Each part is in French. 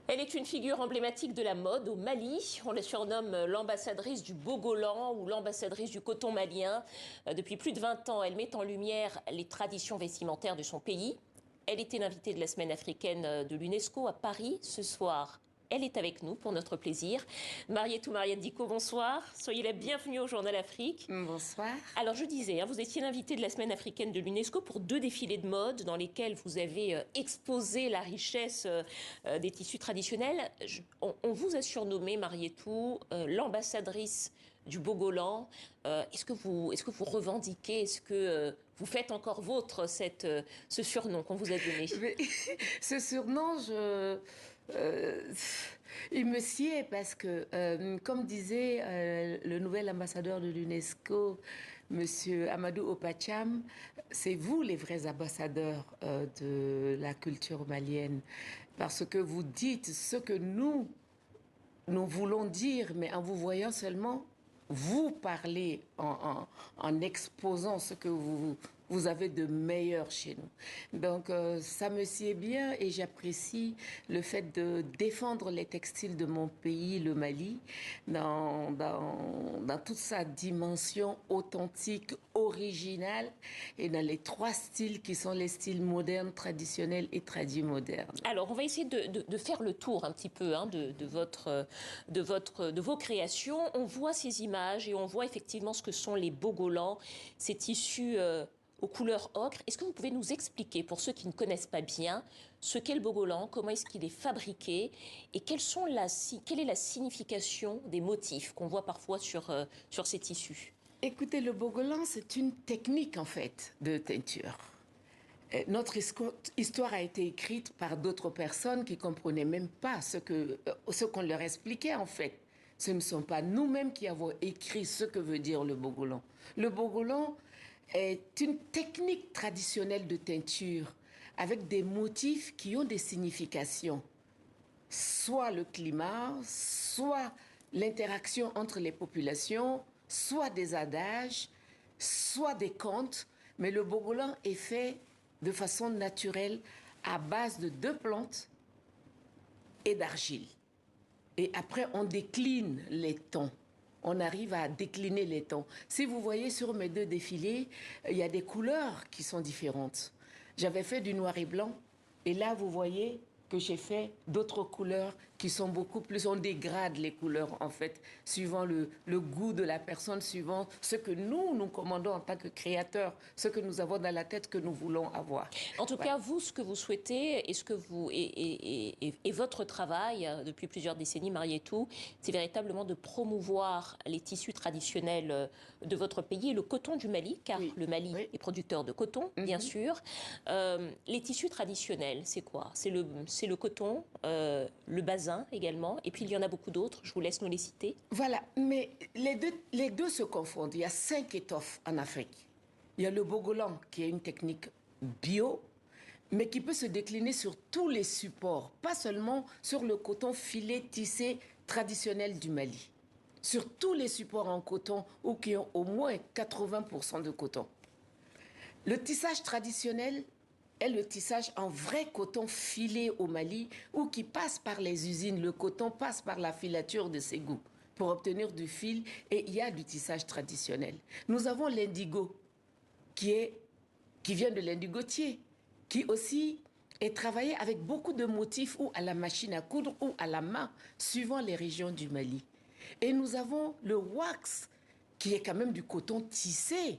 Elle est une figure emblématique de la mode au Mali. On la surnomme l'ambassadrice du Bogolan ou l'ambassadrice du coton malien. Depuis plus de 20 ans, elle met en lumière les traditions vestimentaires de son pays. Elle était l'invitée de la semaine africaine de l'UNESCO à Paris ce soir. Elle est avec nous pour notre plaisir. Marietou Mariette Dicot, bonsoir. Soyez la bienvenue au Journal Afrique. Bonsoir. Alors je disais, vous étiez l'invitée de la semaine africaine de l'UNESCO pour 2 défilés de mode dans lesquels vous avez exposé la richesse des tissus traditionnels. On vous a surnommé, Marietou, l'ambassadrice du Bogolan. Est-ce que vous revendiquez, est-ce que vous faites encore vôtre ce surnom qu'on vous a donné? Mais, ce surnom, il me sied parce que, comme disait le nouvel ambassadeur de l'UNESCO, Monsieur Amadou Opacham, c'est vous les vrais ambassadeurs de la culture malienne, parce que vous dites ce que nous voulons dire, mais en vous voyant seulement, vous parlez en exposant ce que vous avez de meilleur chez nous. Donc, ça me sied bien et j'apprécie le fait de défendre les textiles de mon pays, le Mali, dans toute sa dimension authentique, originale, et dans les 3 styles qui sont les styles modernes, traditionnels et tradimodernes. Alors, on va essayer de faire le tour un petit peu de vos créations. On voit ces images et on voit effectivement ce que sont les Bogolans, ces tissus aux couleurs ocre. Est-ce que vous pouvez nous expliquer, pour ceux qui ne connaissent pas bien, ce qu'est le Bogolan, comment est-ce qu'il est fabriqué et quelle est la signification des motifs qu'on voit parfois sur ces tissus? Écoutez, le Bogolan, c'est une technique en fait de teinture. Notre histoire a été écrite par d'autres personnes qui ne comprenaient même pas ce qu'on leur expliquait en fait. Ce ne sont pas nous-mêmes qui avons écrit ce que veut dire le Bogolan. Le Bogolan est une technique traditionnelle de teinture avec des motifs qui ont des significations. Soit le climat, soit l'interaction entre les populations, soit des adages, soit des contes. Mais le Bogolan est fait de façon naturelle à base de 2 plantes et d'argile. Et après, on décline les tons. On arrive à décliner les tons. Si vous voyez sur mes 2 défilés, il y a des couleurs qui sont différentes. J'avais fait du noir et blanc. Et là, vous voyez que j'ai fait d'autres couleurs qui sont beaucoup plus... On dégrade les couleurs, en fait, suivant le goût de la personne, suivant ce que nous commandons en tant que créateurs, ce que nous avons dans la tête que nous voulons avoir. En tout cas, vous, ce que vous souhaitez et votre travail depuis plusieurs décennies, Marietou, c'est véritablement de promouvoir les tissus traditionnels de votre pays et le coton du Mali, car le Mali est producteur de coton, bien sûr. Les tissus traditionnels, c'est quoi? C'est le coton, le basin également, et puis il y en a beaucoup d'autres, je vous laisse nous les citer. Voilà, mais les deux se confondent. Il y a 5 étoffes en Afrique. Il y a le Bogolan, qui est une technique bio, mais qui peut se décliner sur tous les supports, pas seulement sur le coton filé tissé traditionnel du Mali. Sur tous les supports en coton ou qui ont au moins 80% de coton. Le tissage traditionnel est le tissage en vrai coton filé au Mali ou qui passe par les usines. Le coton passe par la filature de ségouts pour obtenir du fil et il y a du tissage traditionnel. Nous avons l'indigo qui vient de l'indigotier, qui aussi est travaillé avec beaucoup de motifs ou à la machine à coudre ou à la main, suivant les régions du Mali. Et nous avons le wax, qui est quand même du coton tissé,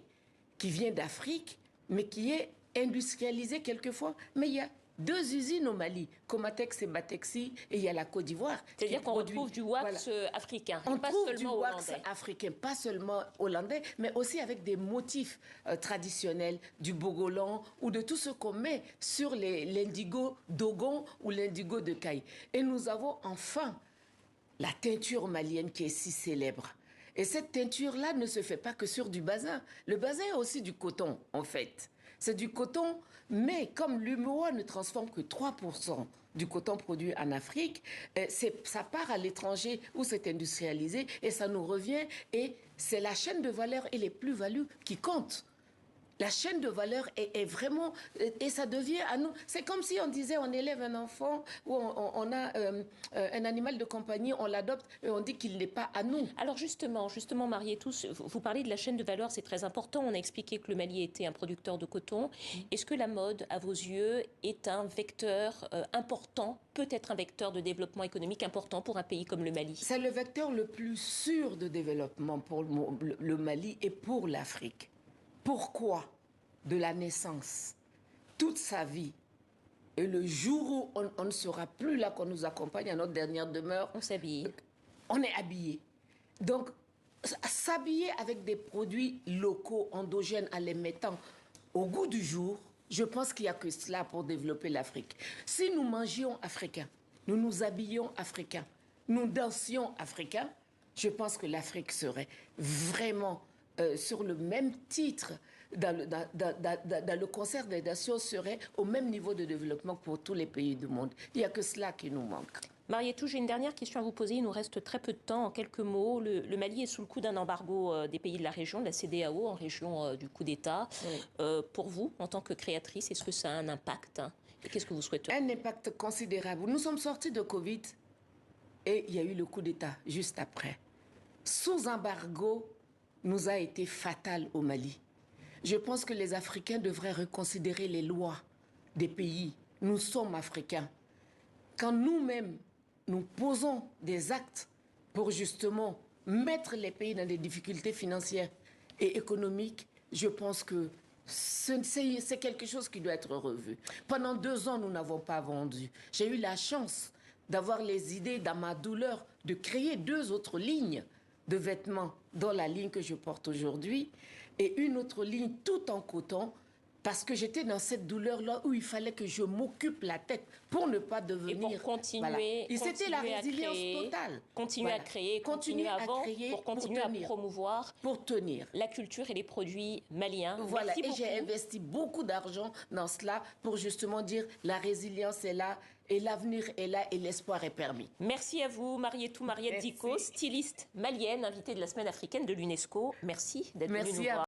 qui vient d'Afrique, mais qui est industrialisé quelquefois. Mais il y a 2 usines au Mali, Comatex et Batexi, et il y a la Côte d'Ivoire. C'est-à-dire qu'on retrouve du wax africain, on pas trouve seulement du wax hollandais. africain, pas seulement hollandais, mais aussi avec des motifs traditionnels, du Bogolan ou de tout ce qu'on met sur l'indigo d'Ogon ou l'indigo de Caille. Et nous avons enfin la teinture malienne qui est si célèbre. Et cette teinture-là ne se fait pas que sur du basin. Le basin est aussi du coton, en fait. C'est du coton, mais comme l'UMOA ne transforme que 3% du coton produit en Afrique, ça part à l'étranger où c'est industrialisé et ça nous revient. Et c'est la chaîne de valeur et les plus-values qui comptent. La chaîne de valeur est vraiment, et ça devient à nous. C'est comme si on disait on élève un enfant ou on a un animal de compagnie, on l'adopte et on dit qu'il n'est pas à nous. Alors justement, Marietou, vous parlez de la chaîne de valeur, c'est très important. On a expliqué que le Mali était un producteur de coton. Est-ce que la mode, à vos yeux, est un vecteur important, peut-être un vecteur de développement économique important pour un pays comme le Mali? C'est le vecteur le plus sûr de développement pour le Mali et pour l'Afrique. Pourquoi? De la naissance, toute sa vie, et le jour où on ne sera plus là, qu'on nous accompagne à notre dernière demeure, on s'habille. On est habillé. Donc, s'habiller avec des produits locaux, endogènes, en les mettant au goût du jour, je pense qu'il n'y a que cela pour développer l'Afrique. Si nous mangions africain, nous nous habillions africain, nous dansions africain, je pense que l'Afrique serait vraiment sur le même titre dans le concert des nations, serait au même niveau de développement pour tous les pays du monde. Il n'y a que cela qui nous manque. Marietou, j'ai une dernière question à vous poser. Il nous reste très peu de temps. En quelques mots, le Mali est sous le coup d'un embargo des pays de la région, de la CEDEAO, en région du coup d'État. Oui. Pour vous, en tant que créatrice, est-ce que ça a un impact? Et qu'est-ce que vous souhaitez? Un impact considérable. Nous sommes sortis de Covid et il y a eu le coup d'État juste après. Sous embargo nous a été fatal au Mali. Je pense que les Africains devraient reconsidérer les lois des pays. Nous sommes Africains. Quand nous-mêmes, nous posons des actes pour justement mettre les pays dans des difficultés financières et économiques, je pense que c'est quelque chose qui doit être revu. Pendant 2 ans, nous n'avons pas vendu. J'ai eu la chance d'avoir les idées, dans ma douleur, de créer 2 autres lignes de vêtements, dont la ligne que je porte aujourd'hui, et une autre ligne tout en coton, parce que j'étais dans cette douleur-là où il fallait que je m'occupe la tête pour ne pas devenir... Et pour continuer, voilà. Et c'était la résilience totale. Continuer à créer, continuer à vendre, pour continuer à promouvoir la culture et les produits maliens. Voilà, merci et j'ai investi beaucoup d'argent dans cela pour justement dire la résilience est là, et l'avenir est là, et l'espoir est permis. Merci à vous, Marietou Mariette Dicko, styliste malienne, invitée de la Semaine africaine de l'UNESCO. Merci d'être venue nous voir.